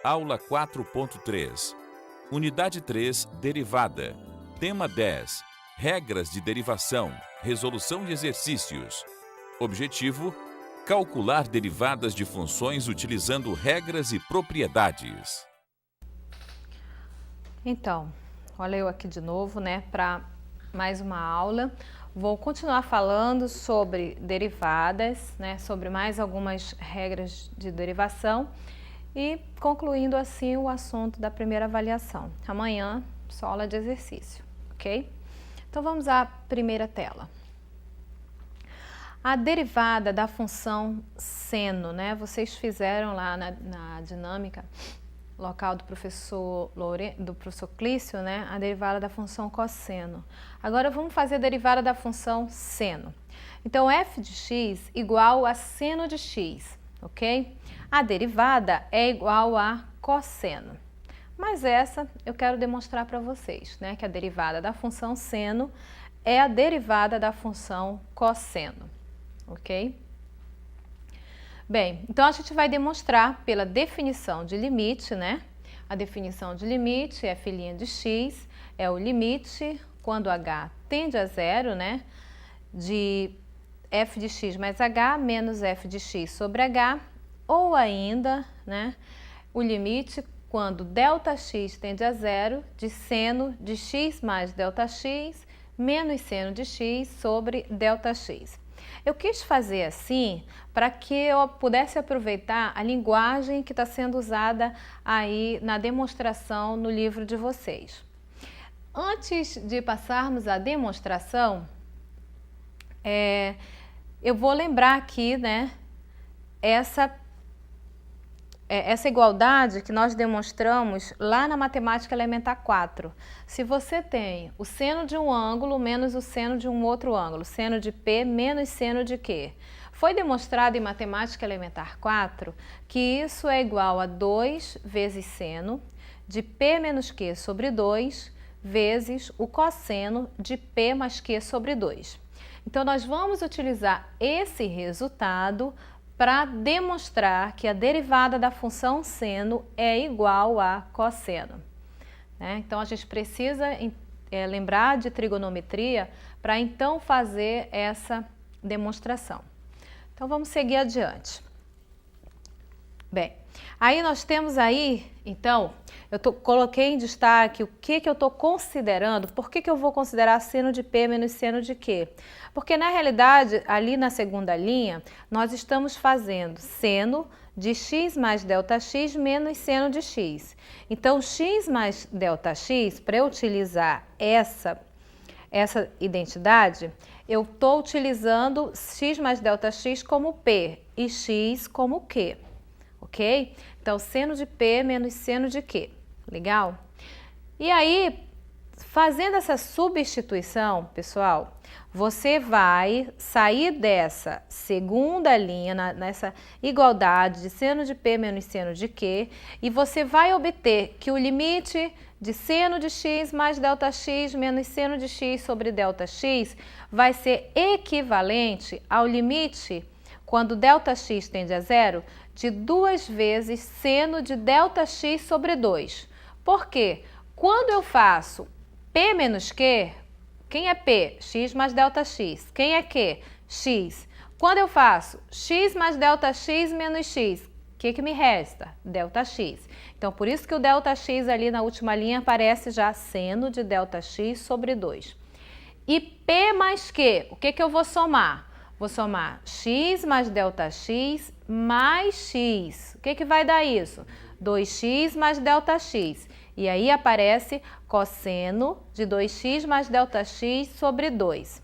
Aula 4.3. Unidade 3, derivada. Tema 10. Regras de derivação, resolução de exercícios. Objetivo: calcular derivadas de funções utilizando regras e propriedades. Então, olha eu aqui de novo, né, para mais uma aula. Vou continuar falando sobre derivadas, né, sobre mais algumas regras de derivação e concluindo assim o assunto da primeira avaliação. Amanhã, só aula de exercício, ok? Então vamos à primeira tela. A derivada da função seno, né? Vocês fizeram lá na dinâmica local do professor Clício, né? A derivada da função cosseno. Agora vamos fazer a derivada da função seno. Então, f de x igual a seno de x, ok? A derivada é igual a cosseno. Mas essa eu quero demonstrar para vocês, né? Que a derivada da função seno é a derivada da função cosseno, ok? Bem, então a gente vai demonstrar pela definição de limite, né? A definição de limite, f' de x, é o limite quando h tende a zero, né? De f de x mais h menos f de x sobre h, ou ainda, né? O limite quando ΔX tende a zero de seno de x mais ΔX menos seno de x sobre ΔX. Eu quis fazer assim para que eu pudesse aproveitar a linguagem que está sendo usada aí na demonstração no livro de vocês. Antes de passarmos à demonstração, eu vou lembrar aqui, né, essa igualdade que nós demonstramos lá na Matemática Elementar 4. Se você tem o seno de um ângulo menos o seno de um outro ângulo, seno de P menos seno de Q. Foi demonstrado em Matemática Elementar 4 que isso é igual a 2 vezes seno de P menos Q sobre 2 vezes o cosseno de P mais Q sobre 2. Então, nós vamos utilizar esse resultado para demonstrar que a derivada da função seno é igual a cosseno, né? Então, a gente precisa lembrar de trigonometria para então fazer essa demonstração. Então, vamos seguir adiante. Bem, aí nós temos aí, então, coloquei em destaque o que eu estou considerando, por que eu vou considerar seno de P menos seno de Q? Porque, na realidade, ali na segunda linha, nós estamos fazendo seno de x mais ΔX menos seno de x. Então, x mais ΔX, para eu utilizar essa identidade, eu estou utilizando x mais ΔX como P e x como Q, ok? Então, seno de P menos seno de Q. Legal? E aí, fazendo essa substituição, pessoal, você vai sair dessa segunda linha, nessa igualdade de seno de P menos seno de Q, e você vai obter que o limite de seno de x mais ΔX menos seno de x sobre ΔX vai ser equivalente ao limite, quando ΔX tende a zero, de 2 vezes seno de ΔX sobre 2. Por quê? Quando eu faço P menos Q, quem é P? X mais ΔX. Quem é Q? X. Quando eu faço x mais ΔX menos x, o que me resta? ΔX. Então, por isso que o ΔX ali na última linha aparece já seno de ΔX sobre 2. E P mais Q, o que eu vou somar? Vou somar x mais ΔX mais x. O que vai dar isso? 2x mais ΔX. E aí aparece cosseno de 2x mais ΔX sobre 2.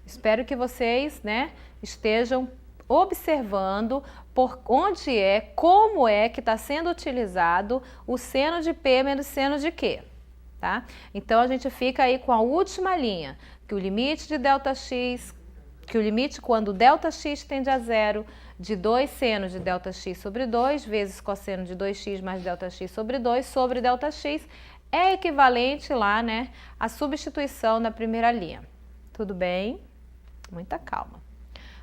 Espero que vocês, né, estejam observando como é que está sendo utilizado o seno de P menos seno de Q, tá? Então, a gente fica aí com a última linha, que o limite de ΔX, que o limite quando ΔX tende a zero, de 2 senos de ΔX sobre 2 vezes cosseno de 2x mais ΔX sobre 2 sobre ΔX é equivalente lá, né, à substituição na primeira linha. Tudo bem? Muita calma.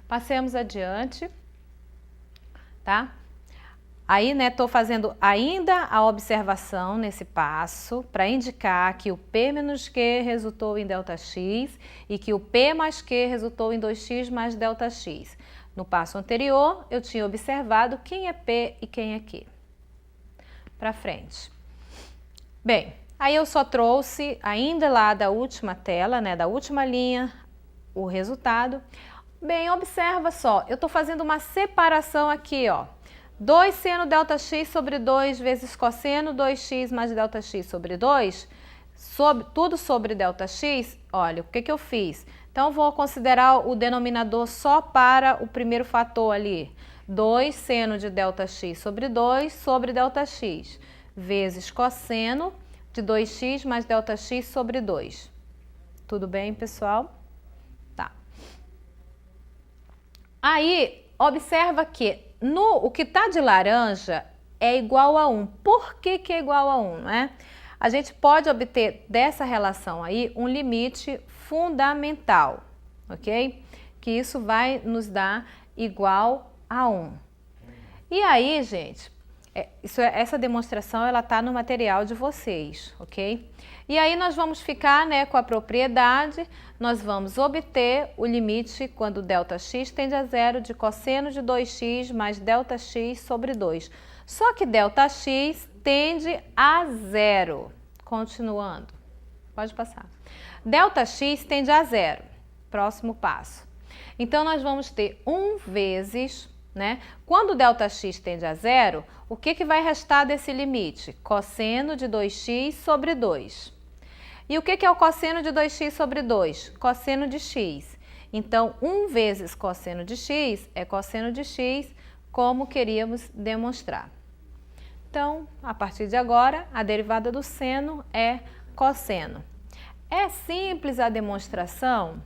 Passemos adiante, tá? Aí, né, estou fazendo ainda a observação nesse passo para indicar que o P menos Q resultou em ΔX e que o P mais Q resultou em 2x mais ΔX. No passo anterior, eu tinha observado quem é P e quem é Q. Para frente. Bem, aí eu só trouxe ainda lá da última tela, né, da última linha, o resultado. Bem, observa só, eu estou fazendo uma separação aqui, ó. 2 seno ΔX sobre 2 vezes cosseno 2x mais ΔX sobre 2, tudo sobre ΔX, olha, o que eu fiz? Então, vou considerar o denominador só para o primeiro fator ali. 2 seno de ΔX sobre 2 sobre ΔX, vezes cosseno de 2x mais ΔX sobre 2. Tudo bem, pessoal? Tá. Aí, observa que o que está de laranja é igual a 1. Por que é igual a 1, né? A gente pode obter dessa relação aí um limite fundamental, ok? Que isso vai nos dar igual a 1. E aí, gente, essa demonstração ela está no material de vocês, ok? E aí nós vamos ficar, né, com a propriedade, nós vamos obter o limite quando ΔX tende a zero de cosseno de 2x mais ΔX sobre 2. Só que ΔX tende a zero. Continuando. Pode passar. ΔX tende a zero. Próximo passo. Então, nós vamos ter 1 vezes, né? Quando ΔX tende a zero, o que vai restar desse limite? Cosseno de 2x sobre 2. E o que é o cosseno de 2x sobre 2? Cosseno de x. Então, 1 vezes cosseno de x é cosseno de x, como queríamos demonstrar. Então, a partir de agora, a derivada do seno é cosseno. É simples a demonstração?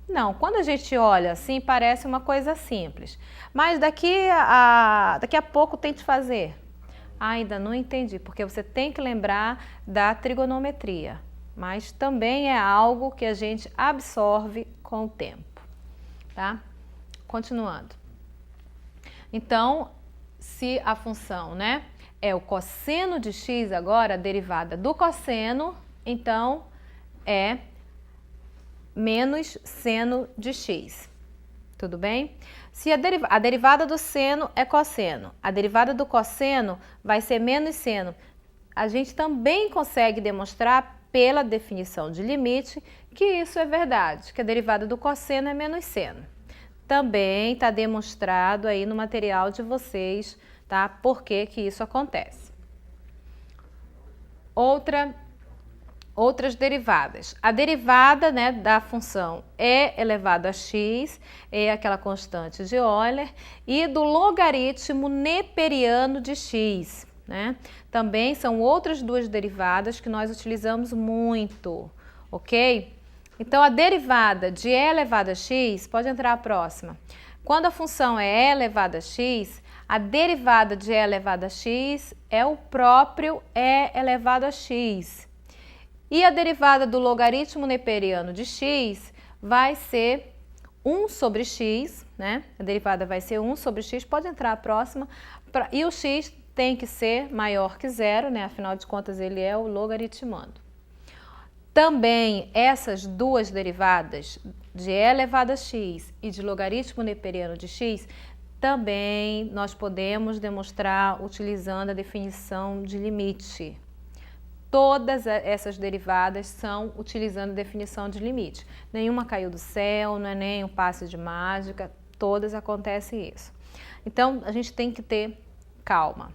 Não, quando a gente olha assim, parece uma coisa simples. Mas daqui a pouco tente fazer. Ainda não entendi, porque você tem que lembrar da trigonometria. Mas também é algo que a gente absorve com o tempo. Tá? Continuando. Então, se a função, né, é o cosseno de x agora, a derivada do cosseno, então é menos seno de x. Tudo bem? Se a derivada do seno é cosseno, a derivada do cosseno vai ser menos seno. A gente também consegue demonstrar pela definição de limite que isso é verdade, que a derivada do cosseno é menos seno. Também está demonstrado aí no material de vocês, tá? Por que isso acontece. Outras derivadas. A derivada, né, da função e elevado a x, é aquela constante de Euler, e do logaritmo neperiano de x, né? Também são outras duas derivadas que nós utilizamos muito, ok? Então, a derivada de e elevado a x, pode entrar a próxima. Quando a função é e elevado a x, a derivada de e elevado a x é o próprio e elevado a x. E a derivada do logaritmo neperiano de x vai ser 1 sobre x, né? A derivada vai ser 1 sobre x, pode entrar a próxima. E o x tem que ser maior que zero, né? Afinal de contas, ele é o logaritmando. Também essas duas derivadas de e elevado a x e de logaritmo neperiano de x, também nós podemos demonstrar utilizando a definição de limite. Todas essas derivadas são utilizando a definição de limite. Nenhuma caiu do céu, não é nem um passe de mágica, todas acontece isso. Então, a gente tem que ter calma,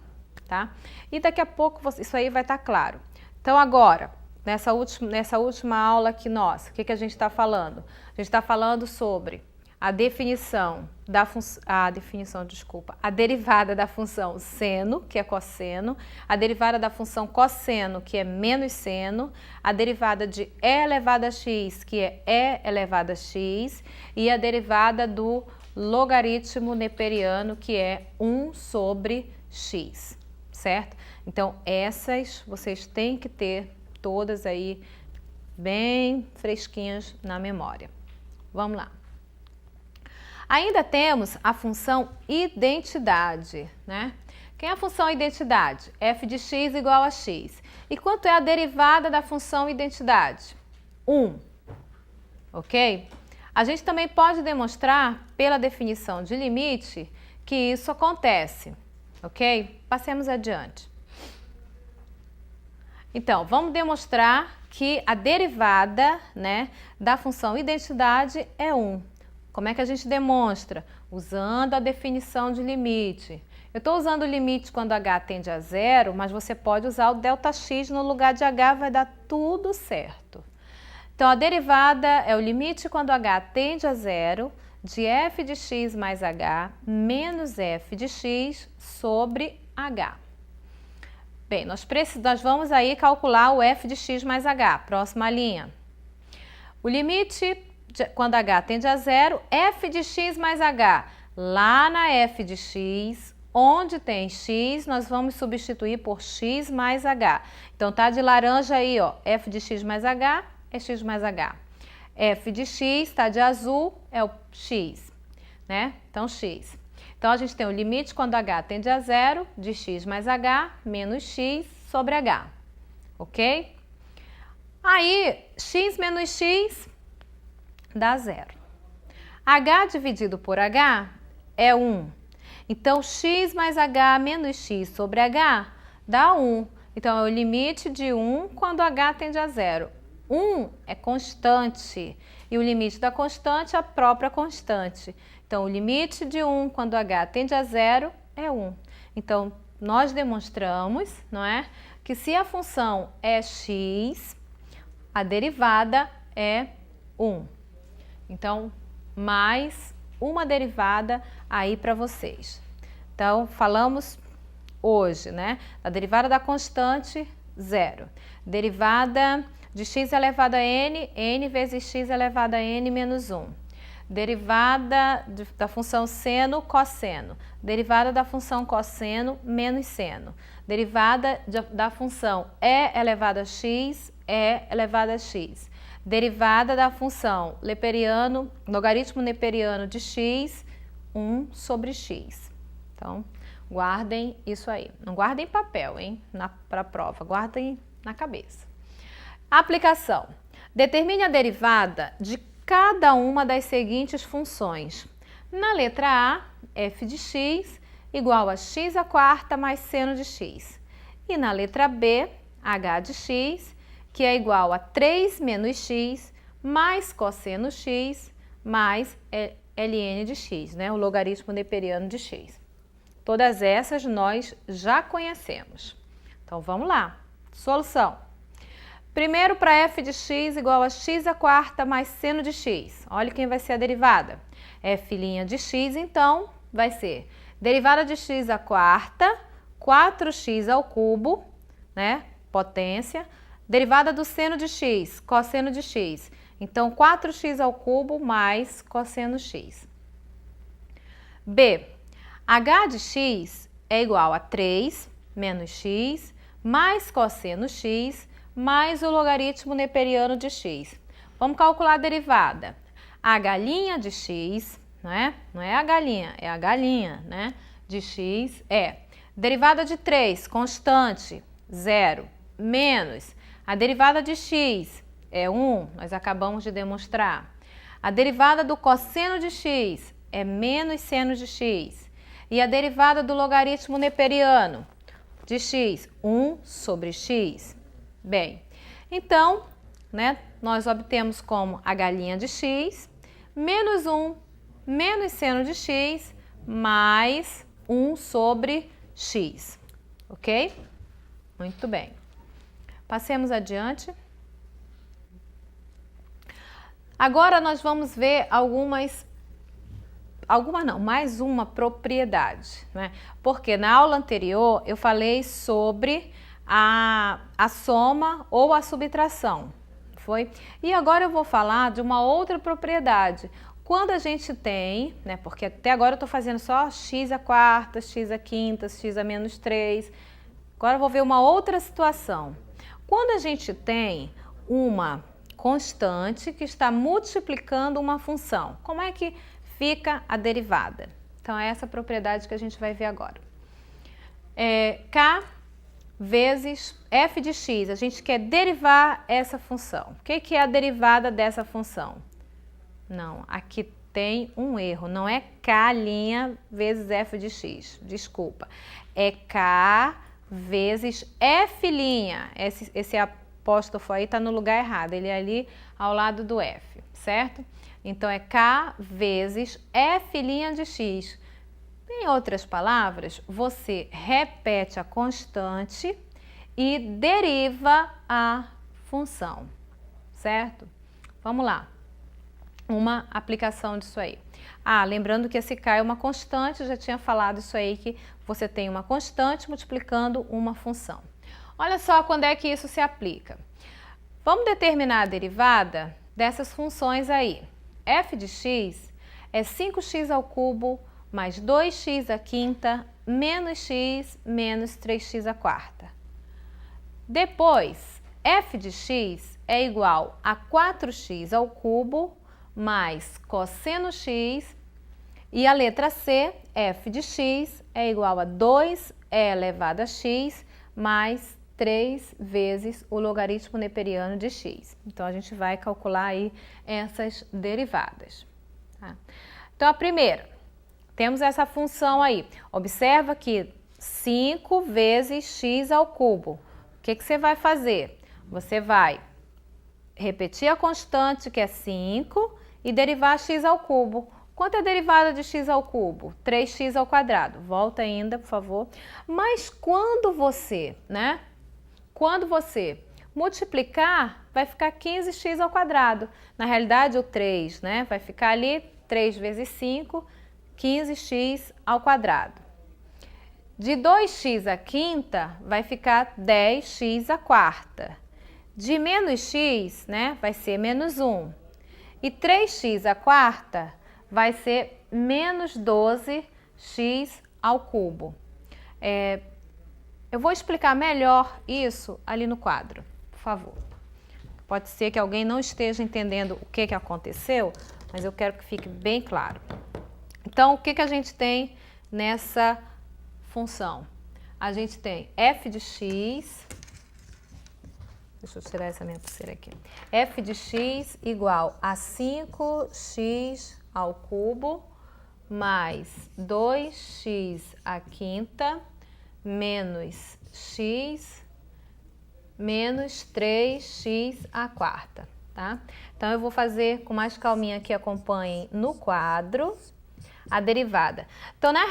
tá? E daqui a pouco isso aí vai estar claro. Então, agora, nessa última aula aqui nossa, o que a gente está falando? A gente está falando sobre a definição a derivada da função seno, que é cosseno, a derivada da função cosseno, que é menos seno, a derivada de e elevado a x, que é e elevado a x, e a derivada do logaritmo neperiano, que é 1 sobre x, certo? Então, essas vocês têm que ter todas aí bem fresquinhas na memória. Vamos lá. Ainda temos a função identidade, né? Quem é a função identidade? f de x igual a x. E quanto é a derivada da função identidade? 1. Ok? A gente também pode demonstrar, pela definição de limite, que isso acontece. Ok? Passemos adiante. Então, vamos demonstrar que a derivada, né, da função identidade é 1. Como é que a gente demonstra? Usando a definição de limite. Eu estou usando o limite quando h tende a 0, mas você pode usar o ΔX no lugar de h, vai dar tudo certo. Então, a derivada é o limite quando h tende a 0 de f de x mais h menos f de x sobre h. Bem, nós vamos aí calcular o f de x mais h, próxima linha. O limite, quando h tende a 0, f de x mais h. Lá na f de x, onde tem x, nós vamos substituir por x mais h. Então, tá de laranja aí, ó, f de x mais h é x mais h. F de x, tá de azul, é o x, né? Então, x. Então, a gente tem o limite quando h tende a 0 de x mais h menos x sobre h, ok? Aí, x menos x dá 0. h dividido por h é 1. Então, x mais h menos x sobre h dá 1. Então, é o limite de 1 quando h tende a 0. 1 é constante e o limite da constante é a própria constante. Então, o limite de 1 quando h tende a 0 é 1. Então, nós demonstramos, não é, que se a função é x, a derivada é 1. Então, mais uma derivada aí para vocês. Então, falamos hoje, né, da derivada da constante, 0. Derivada de x elevado a n, n vezes x elevado a n menos 1. Derivada da função seno, cosseno. Derivada da função cosseno menos seno. Derivada da função e elevado a x, e elevado a x. Derivada da função logaritmo neperiano de x, 1 sobre x. Então, guardem isso aí. Não guardem em papel, hein? Para a prova, guardem na cabeça. Aplicação. Determine a derivada de cada uma das seguintes funções. Na letra A, f de x igual a x à quarta mais seno de x. E na letra B, h de x, que é igual a 3 menos x mais cosseno x mais ln de x, né? O logaritmo neperiano de x. Todas essas nós já conhecemos. Então, vamos lá. Solução. Primeiro, para f de x igual a x à quarta mais seno de x. Olha quem vai ser a derivada. F' de x, então, vai ser derivada de x à quarta, 4x ao cubo, né, potência. Derivada do seno de x, cosseno de x. Então, 4x ao cubo mais cosseno x. B. H de x é igual a 3 menos x mais cosseno x mais o logaritmo neperiano de x. Vamos calcular a derivada. A galinha de x, né? Não é a galinha, é a galinha, né? De x é derivada de 3, constante, 0, menos a derivada de x é 1, nós acabamos de demonstrar. A derivada do cosseno de x é menos seno de x. E a derivada do logaritmo neperiano de x, 1 sobre x. Bem, então, né, nós obtemos como a galinha de x, menos 1, menos seno de x, mais 1 sobre x. Ok? Muito bem. Passemos adiante. Agora nós vamos ver mais uma propriedade, né? Porque na aula anterior eu falei sobre a soma ou a subtração, foi? E agora eu vou falar de uma outra propriedade. Quando a gente tem, né, porque até agora eu estou fazendo só x à quarta, x à quinta, x a menos 3. Agora eu vou ver uma outra situação. Quando a gente tem uma constante que está multiplicando uma função, como é que fica a derivada? Então, é essa propriedade que a gente vai ver agora. K vezes f de x. A gente quer derivar essa função. O que é a derivada dessa função? Não, aqui tem um erro. Não é K' vezes f de x. Desculpa. É K vezes f'. Esse apóstrofo aí está no lugar errado. Ele é ali ao lado do f, certo? Então, é K vezes f' de x. Em outras palavras, você repete a constante e deriva a função, certo? Vamos lá. Uma aplicação disso aí. Lembrando que esse K é uma constante, eu já tinha falado isso aí, que você tem uma constante multiplicando uma função. Olha só quando é que isso se aplica. Vamos determinar a derivada dessas funções aí. F de x é 5x ao cubo mais 2x à quinta menos x menos 3x à quarta. Depois, f de x é igual a 4x ao cubo mais cosseno x, e a letra C, f de x é igual a 2e elevado a x mais 3 vezes o logaritmo neperiano de x. Então, a gente vai calcular aí essas derivadas. Tá? Então, a primeira, temos essa função aí. Observa que 5 vezes x ao cubo. O que você vai fazer? Você vai repetir a constante, que é 5, e derivar x ao cubo. Quanto é a derivada de x ao cubo? 3x ao quadrado. Volta ainda, por favor. Mas quando você multiplicar, vai ficar 15x ao quadrado. Na realidade, o 3, vai ficar ali 3 vezes 5, 15x ao quadrado. De 2x à quinta, vai ficar 10x à quarta. De menos x, vai ser menos 1. E 3x à quarta vai ser menos 12x ao cubo. Eu vou explicar melhor isso ali no quadro, por favor. Pode ser que alguém não esteja entendendo o que aconteceu, mas eu quero que fique bem claro. Então, o que a gente tem nessa função? A gente tem f de x, deixa eu tirar essa minha pulseira aqui, f de x igual a 5x ao cubo mais 2x à quinta menos x menos 3x à quarta, tá? Então, eu vou fazer com mais calminha que acompanhem no quadro a derivada. Então, na